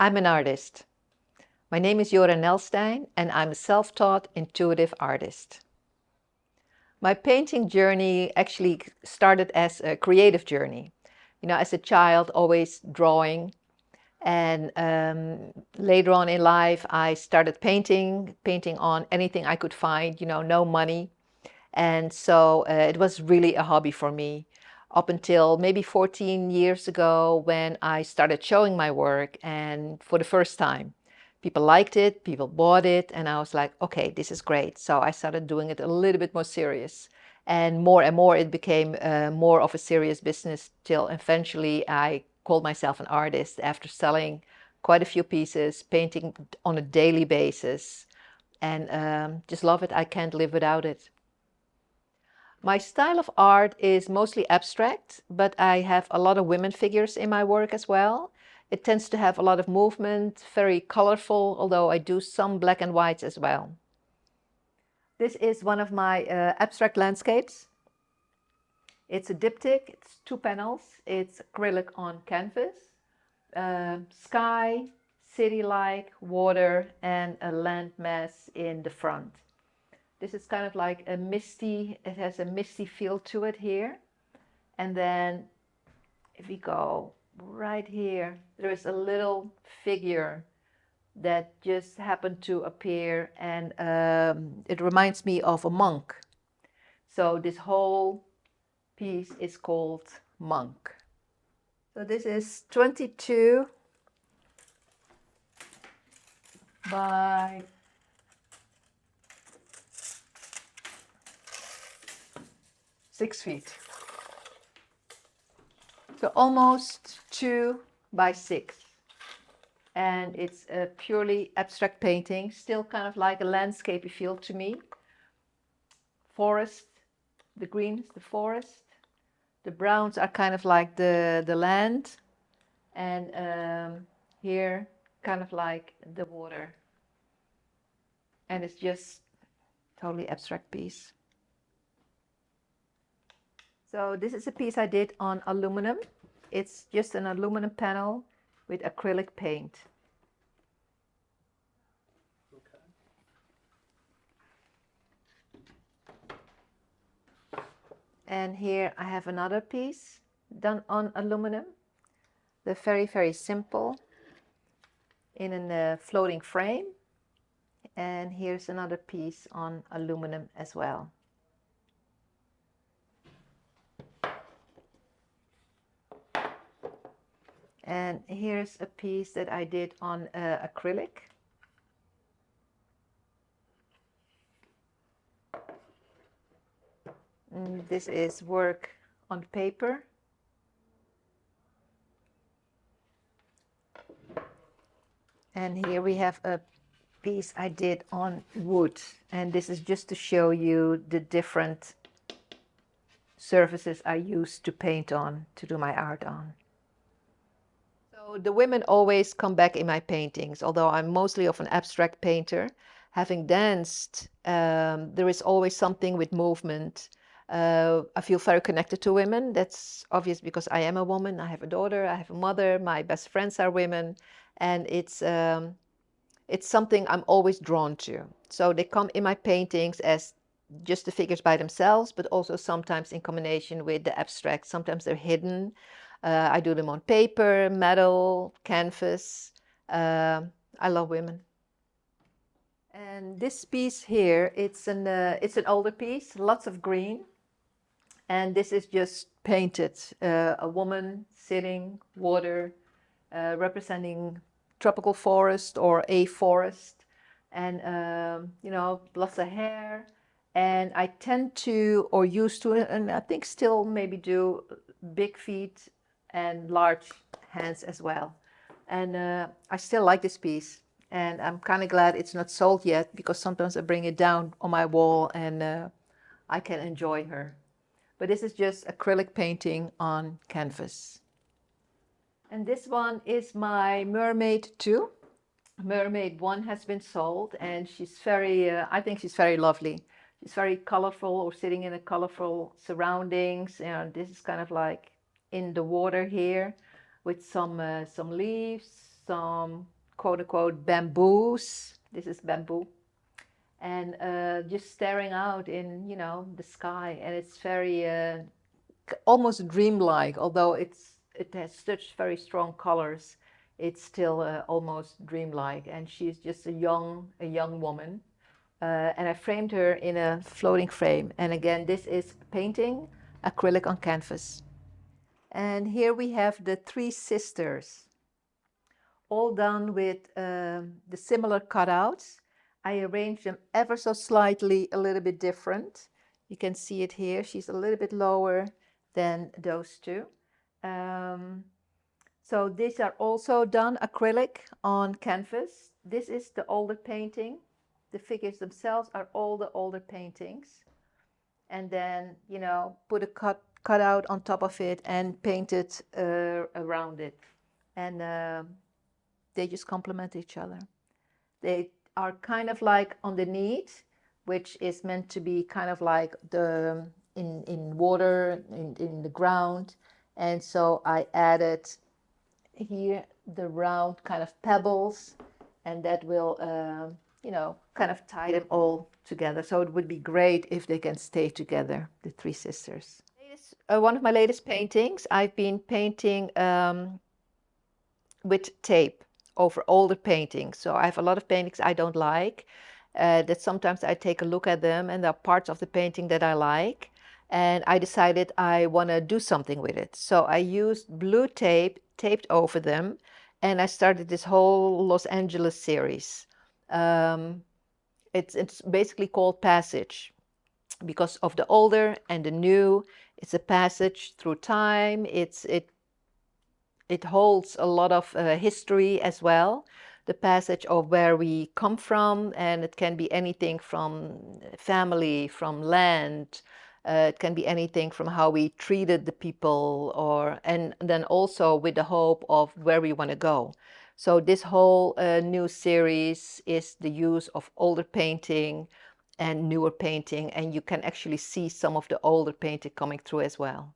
I'm an artist. My name is Jora Nelstein and I'm a self-taught intuitive artist. My painting journey actually started as a creative journey. You know, as a child, always drawing. And later on in life, I started painting on anything I could find, you know, no money. And so it was really a hobby for me up until maybe 14 years ago when I started showing my work, and for the first time people liked it, people bought it, and I was like, okay, this is great. So I started doing it a little bit more serious, and more it became more of a serious business till eventually I called myself an artist after selling quite a few pieces, painting on a daily basis, and just love it. I can't live without it. My style of art is mostly abstract, but I have a lot of women figures in my work as well. It tends to have a lot of movement, very colorful, although I do some black and whites as well. This is one of my abstract landscapes. It's a diptych, it's 2 panels, it's acrylic on canvas, sky, city-like, water, and a landmass in the front. This is kind of like a misty, it has a misty feel to it here. And then if we go right here, there is a little figure that just happened to appear, and it reminds me of a monk. So this whole piece is called Monk. So this is 22 by 6 feet. So almost 2 by 6. And it's a purely abstract painting, still kind of like a landscapey feel to me. Forest, the green is the forest. The browns are kind of like the land. And here, kind of like the water. And it's just totally abstract piece. So this is a piece I did on aluminum. It's just an aluminum panel with acrylic paint. Okay. And here I have another piece done on aluminum. They're very, very simple in a floating frame. And here's another piece on aluminum as well. And here's a piece that I did on acrylic. And this is work on paper. And here we have a piece I did on wood. And this is just to show you the different surfaces I use to paint on, to do my art on. So the women always come back in my paintings, although I'm mostly of an abstract painter. Having danced, there is always something with movement. I feel very connected to women. That's obvious because I am a woman. I have a daughter, I have a mother, my best friends are women, and it's something I'm always drawn to. So they come in my paintings as just the figures by themselves, but also sometimes in combination with the abstract. Sometimes they're hidden. I do them on paper, metal, canvas. I love women. And this piece here, it's an older piece, lots of green. And this is just painted, a woman sitting, water, representing tropical forest or a forest, and you know, lots of hair. And I tend to, or used to, and I think still maybe do, big feet and large hands as well. And I still like this piece, and I'm kind of glad it's not sold yet, because sometimes I bring it down on my wall and I can enjoy her. But this is just acrylic painting on canvas. And this one is my Mermaid 2. Mermaid 1 has been sold, and she's very, I think she's very lovely. She's very colorful, or sitting in a colorful surroundings. And this is kind of like in the water here, with some leaves, some quote unquote bamboos. This is bamboo. And just staring out in, you know, the sky. And it's very almost dreamlike, although it has such very strong colors. It's still almost dreamlike. And she's just a young woman. And I framed her in a floating frame. And again, this is painting acrylic on canvas. And here we have the three sisters, all done with the similar cutouts. I arranged them ever so slightly a little bit different. You can see it here. She's a little bit lower than those two. So these are also done acrylic on canvas. This is the older painting. The figures themselves are all the older paintings. And then, you know, put a cutout on top of it and paint it around it. And they just complement each other. They are kind of like underneath, which is meant to be kind of like the in water, in the ground. And so I added here the round kind of pebbles, and that will, you know, kind of tie them all together. So it would be great if they can stay together, the three sisters. One of my latest paintings, I've been painting with tape over older paintings. So I have a lot of paintings I don't like, that sometimes I take a look at them and there are parts of the painting that I like. And I decided I want to do something with it. So I used blue tape, taped over them, and I started this whole Los Angeles series. It's basically called Passage because of the older and the new. It's a passage through time. It holds a lot of history as well, the passage of where we come from, and it can be anything from family, from land. It can be anything from how we treated the people, and then also with the hope of where we want to go. So this whole new series is the use of older painting and newer painting, and you can actually see some of the older painting coming through as well.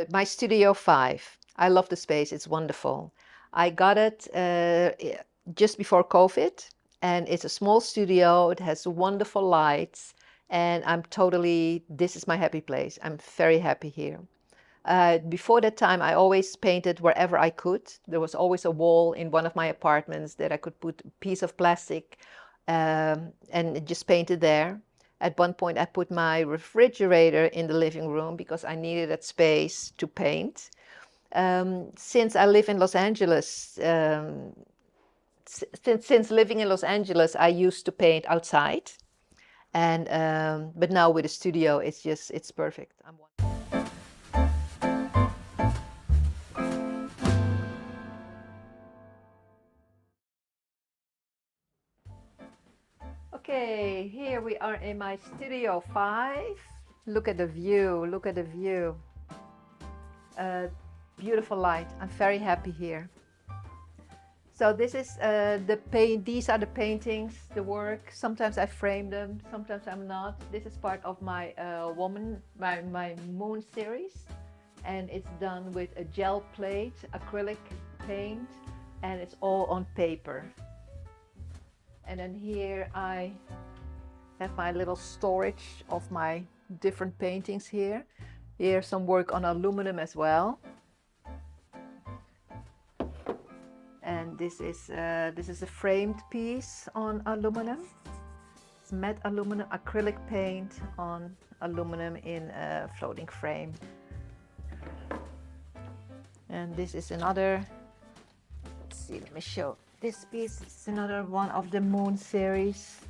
My Studio 5. I love the space. It's wonderful. I got it just before COVID, and it's a small studio. It has wonderful lights, and this is my happy place. I'm very happy here. Before that time, I always painted wherever I could. There was always a wall in one of my apartments that I could put a piece of plastic and just paint it there. At one point, I put my refrigerator in the living room because I needed that space to paint. Since I live in Los Angeles, since living in Los Angeles, I used to paint outside, and but now with a studio, it's perfect. Okay, here we are in my Studio 5. Look at the view, look at the view. Beautiful light. I'm very happy here. So this is these are the paintings, the work. Sometimes I frame them, sometimes I'm not. This is part of my my moon series, and it's done with a gel plate, acrylic paint, and it's all on paper. And then here I have my little storage of my different paintings here. Here's some work on aluminum as well. And this is a framed piece on aluminum. It's matte aluminum acrylic paint on aluminum in a floating frame. And this is another, let's see, let me show. This piece is another one of the Moon series.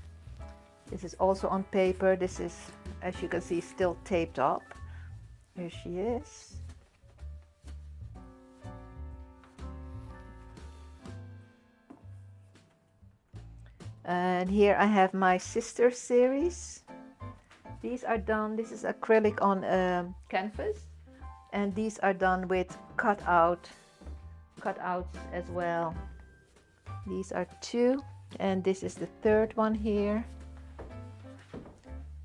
This is also on paper. This is, as you can see, still taped up. Here she is. And here I have my sister series. These are done, this is acrylic on canvas. And these are done with cutouts as well. These are two, and this is the third one here.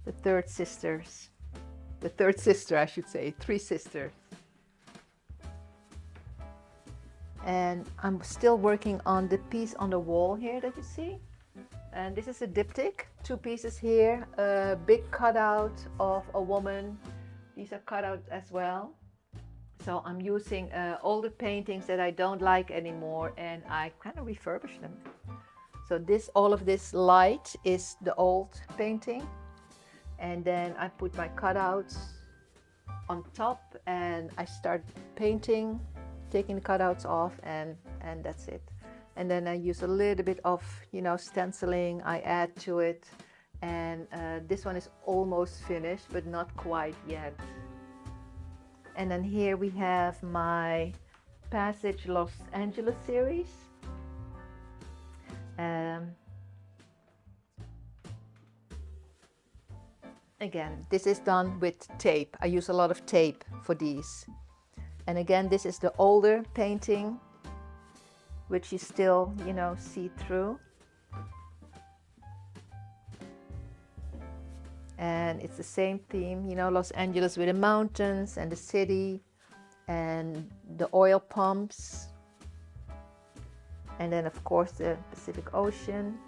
The third sister, I should say, three sisters. And I'm still working on the piece on the wall here that you see. And this is a diptych, two pieces here, a big cutout of a woman. These are cutouts as well. So I'm using older paintings that I don't like anymore, and I kind of refurbish them. So all of this light is the old painting. And then I put my cutouts on top, and I start painting, taking the cutouts off, and that's it. And then I use a little bit of, stenciling. I add to it. And this one is almost finished, but not quite yet. And then here we have my Passage Los Angeles series. Again, this is done with tape. I use a lot of tape for these. And again, this is the older painting, which you still, see through. And it's the same theme, Los Angeles with the mountains and the city and the oil pumps. And then, of course, the Pacific Ocean.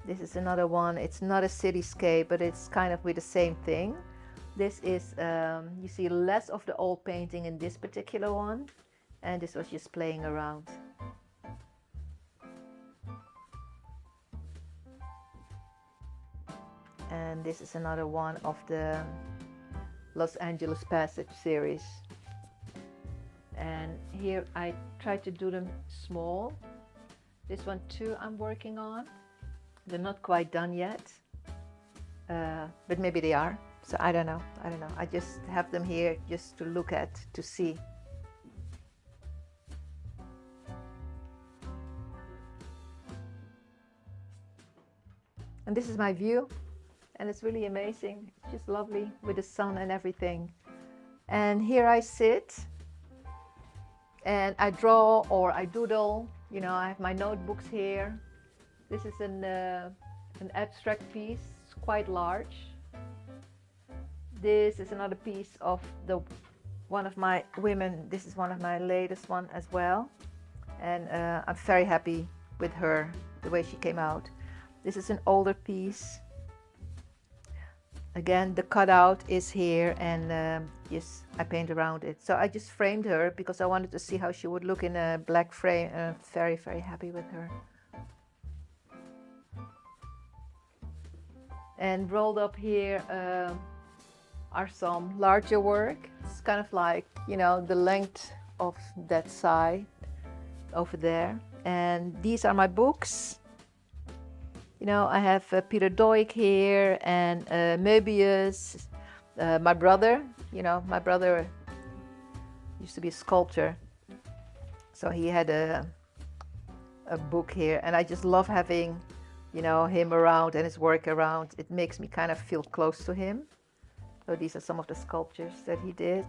This is another one. It's not a cityscape, but it's kind of with the same thing. This is, you see less of the old painting in this particular one. And this was just playing around. And this is another one of the Los Angeles Passage series. And here I try to do them small. This one too I'm working on. They're not quite done yet, but maybe they are. So I don't know. I just have them here just to look at, to see. And this is my view. And it's really amazing. It's just lovely with the sun and everything. And here I sit and I draw or I doodle. I have my notebooks here. This is an abstract piece, quite large. This is another piece of one of my women. This is one of my latest one as well, and I'm very happy with her, the way she came out. This is an older piece. Again, the cutout is here, and yes, I paint around it. So I just framed her because I wanted to see how she would look in a black frame, and I'm very, very happy with her. And rolled up here are some larger work. It's kind of like, you know, the length of that side over there. And these are my books. You know, I have Peter Doig here, and Möbius. My brother, you know, my brother used to be a sculptor, so he had a book here, and I just love having, you know, him around and his work around. It makes me kind of feel close to him. So these are some of the sculptures that he did.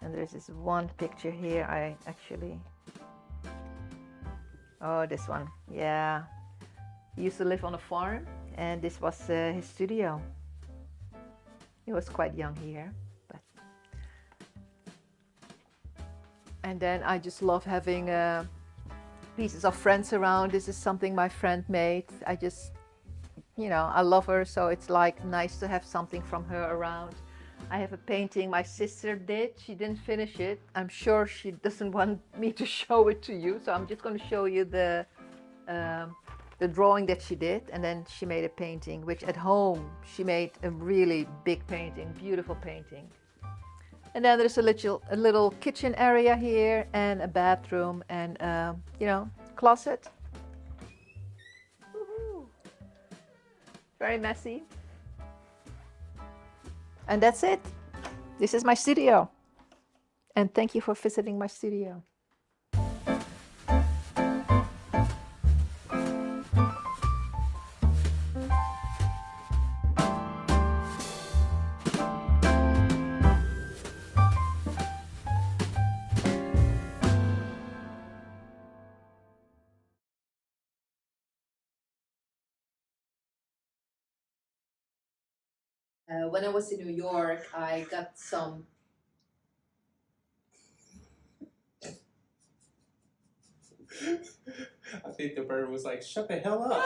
And there's this one picture here. I actually, oh, this one, yeah. He used to live on a farm, and this was his studio. He was quite young here, but. And then I just love having pieces of friends around. This is something my friend made. I just, you know, I love her, so it's like nice to have something from her around. I have a painting my sister did. She didn't finish it. I'm sure she doesn't want me to show it to you, so I'm just going to show you the drawing that she did, and then she made a painting, which at home she made a really big painting, beautiful painting. And then there's a little kitchen area here, and a bathroom, and you know, closet. Woohoo. Very messy. And that's it. This is my studio. And thank you for visiting my studio. When I was in New York, I got some. I think the bird was like, shut the hell up.